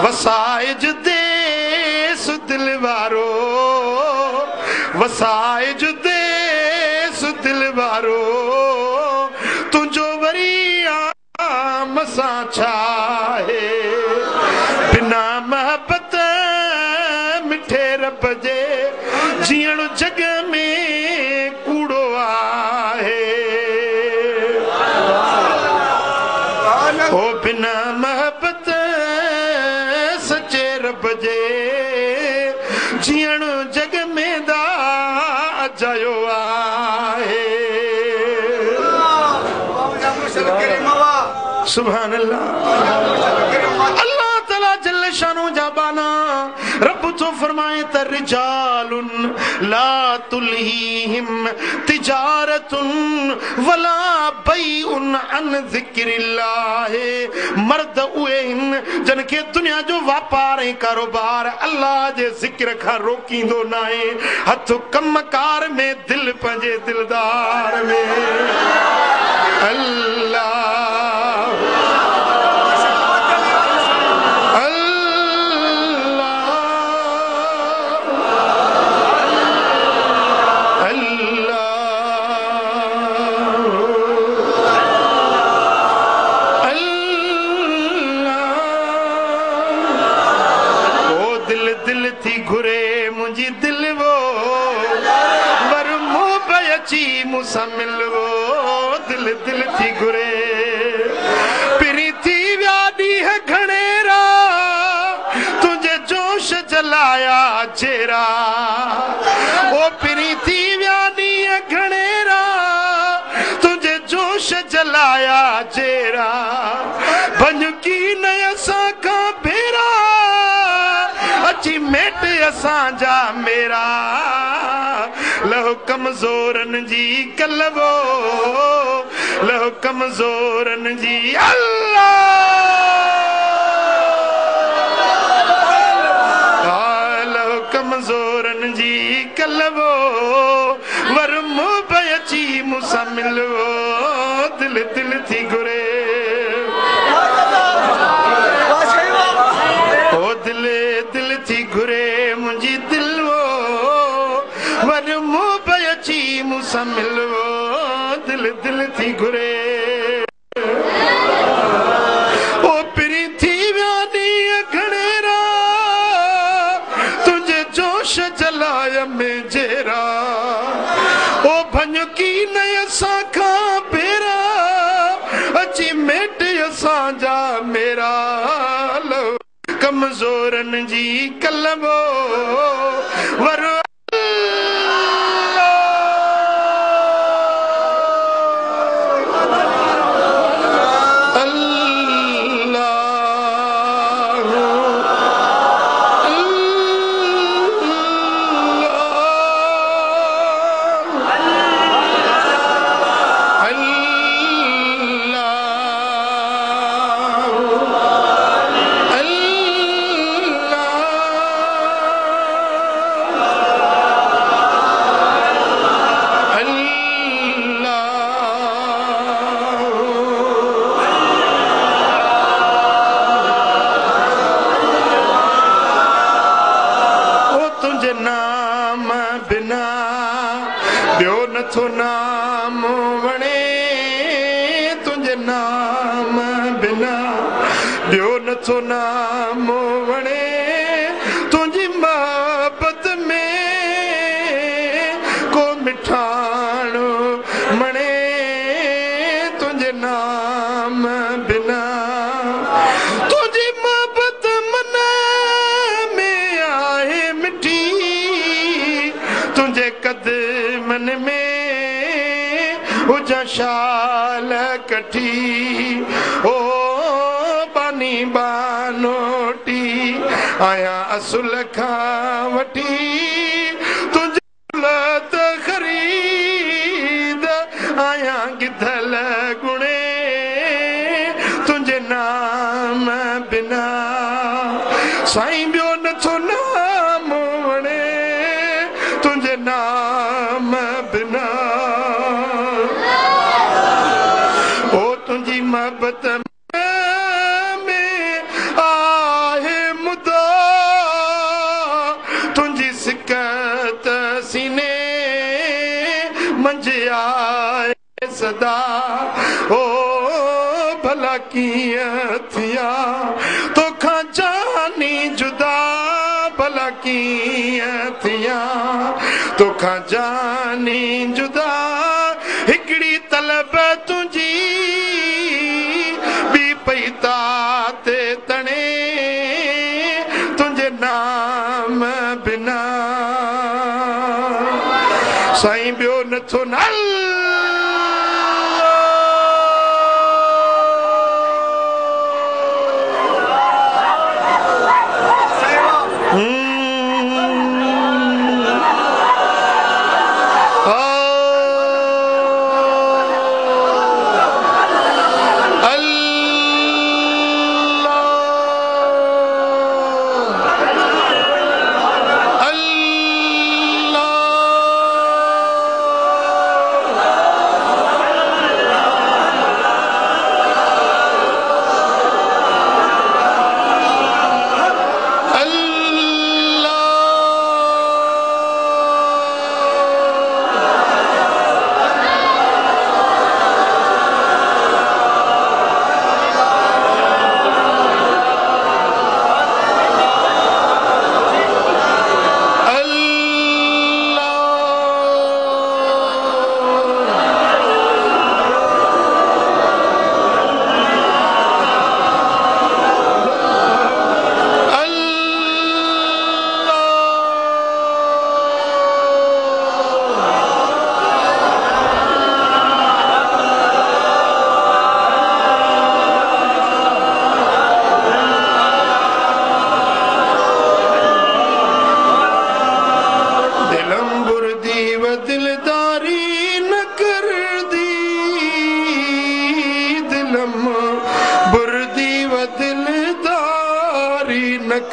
वसाइज देस दिल वारो, वसाइज देस दिल वारो, तुझो वरी मसा छाहे। बिना महबत मिठे रब जे जीअण जग में कूड़ो आहे। ओ बिना महबत सच्चे रब जे जीअण जग में दा अजायो आहे। सुभान अल्लाह। अल्लाह तआला जल्ल शानो जाबाना रब तो फरमाए त रिजालुन ला तुलहीहिम तिजारतुन वला बैउन अन ज़िक्रिल्लाह। मर्द उहे इन जन के दुनिया जो व्यापार ऐं कारोबार अल्लाह जे ज़िक्र खां रोकींदो न आहे। हथ कमकार में दिल पंहिंजे दिलदार में अल्लाह मुसमिल वो दिल दिल थी घुरे। पिरी थी व्यादी है घनेरा तुझे जोश जलाया चेरा। ओ पिरी थी व्यादी है घनेरा तुझे जोश जलाया चेरा। बन की नय असा का भेरा अची मेट असा जा मेरा। लहो कमजोरन जी कलवो लहो कमजोरन जी अल्लाह। लहो कमजोरन जी कलवो वर मुबयची मुसमिलवो दिल दिल थी घुरे। ओ दिल दिल थी घुरे मुंहिंजी दिल वो वर मुबयची मुसमिलवो दिल दिल थी घुरे। ओ पिरी थी व्यादी घनेरा तुझे जोश जलाया में जेरा। ओ भंजकी नय असां खां भेरा अची मेट असां जा मेरा। लो कमजोरन जी कलवो वर नथो नाम वणे तुझे नाम बिना ॿियो नथो नाम वणे। तुझी मोहब्बत में को मिठाण मणे तुझे नाम बिना। तुझी मोहब्बत मन में आहे मिठी तुझे कदमन में हुजा शाल कठी। ओ बानी बानोटी आया असुल खां वठी तुझे दौलत खरीद आया गिधल गुणे तुझे नाम बिना। साईं ॿियो नथो नाम वणे तुझे नाम बिना। ओ तुझी मोहब्बत में आहे मंजिया सदा ओ भला किया थिया तोखा जानी जुदा भला किया थिया तोखा जानी जुदा हिकड़ी तलब तुझी भी पैता ते तने तुझे नाम बिना साईं बियो नथो नल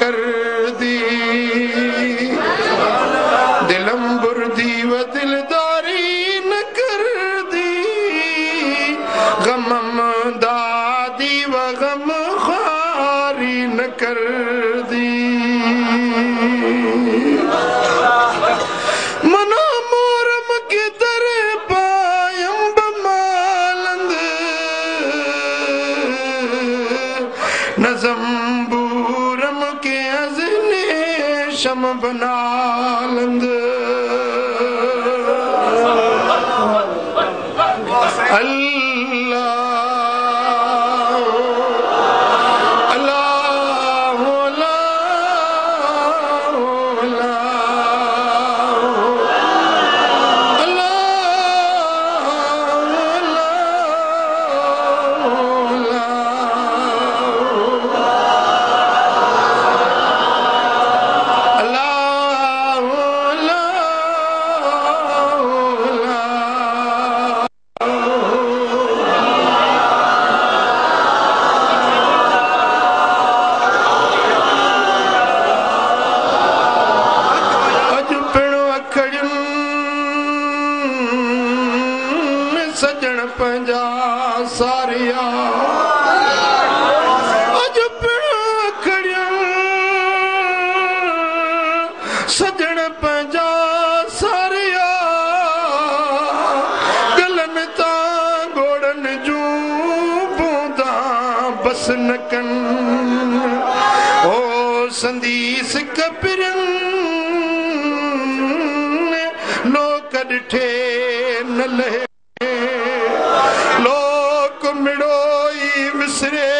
कर दी दिलम बुर्दी व दिलदारी न कर दी गमम दादी व गम खारी न कर दी मनो मोरम के दर पायम बमालंद नजम शम बनालंद अल्लाह सजन पंजा सारिया अज खड़िया सजन पंजा सारिया गलन ता गोड़न जू बूंदा बस नकन ओ संदीस कपिरन लोक डिठे न लहे मिड़ोई विसरे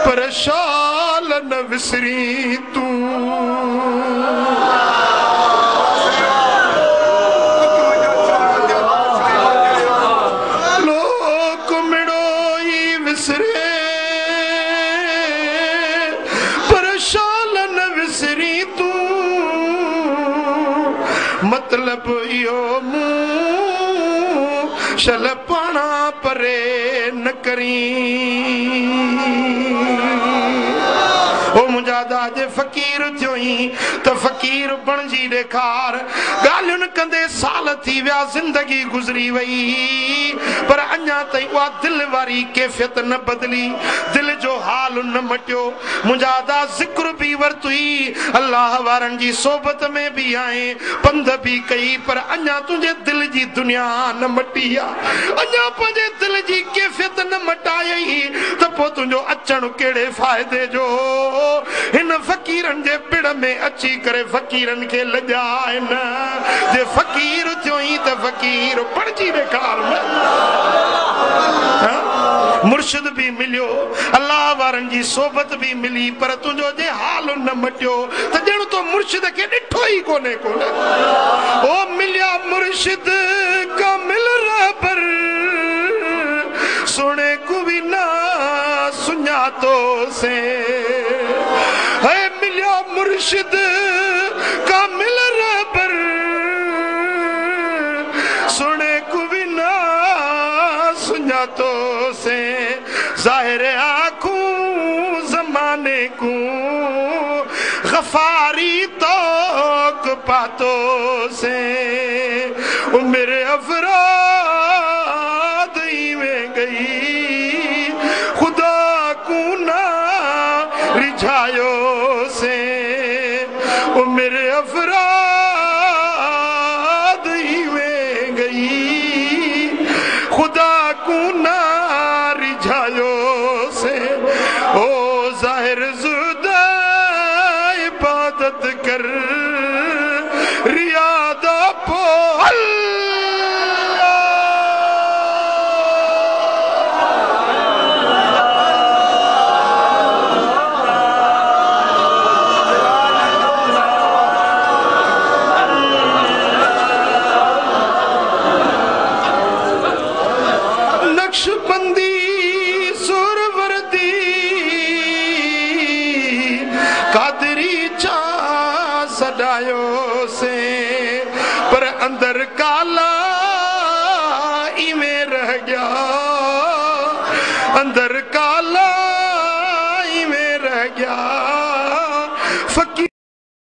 पर शाल न विसरी तू लोक मिड़ोई विसरे पर शाल न विसरी तू मतलब यो शल पाना परे न करी ओ मुझा दाज फकीर थियो तो फकीर बणजी ॾेखार गालियुन कंदे साल थी विया जिंदगी गुजरी वई पर अञा ताईं उहा दिल वारी कैफियत न बदली दिल जो हाल न मटियो मुंहिंजा दा जिक्र भी वरतुई अल्लाह वारनि जी सोबत में भी आए पंध भी कई पर अञा तुंहिंजे दिल जी दुनिया न मटी आहे अञा पंहिंजे दिल जी कैफियत न मटाई त पोइ तुंहिंजो अचण कहिड़े फ़ाइदे जो हिन फ़कीरनि जे पिड़ में अची करे फ़कीरनि खे लॼाए न जे फ़कीर थियो ई त फ़कीर पढ़जी ॾेखार मुर्शिद भी मिलियो अल्लाह वारनि जी सोबत भी मिली पर तुंहिंजो जे हाल न मटियो त ॼण तो मुर्शिद खे ॾिठो ई कोन्हे ओ मिलिया मुर्शिद का मिल रहबर सुने को भी ना सुञातो से है मिलिया मुर्शिद का मिल रहबर सुने को भी ना सुञातो से जाहिर आँखों जमाने को गफारी तोक पातो से मेरे अफराद ही में गई खुदा को ना रिझायो से मेरे अफराद ही में गई खुदा को ना रिझायो से ओ जाहिर जुदा इबादत कर रियादा पोल नक्शबंदी सुरवर्दी कादरी चा सदायो से पर अंदर काला इवें रह गया अंदर काला इवें रह गया फकीर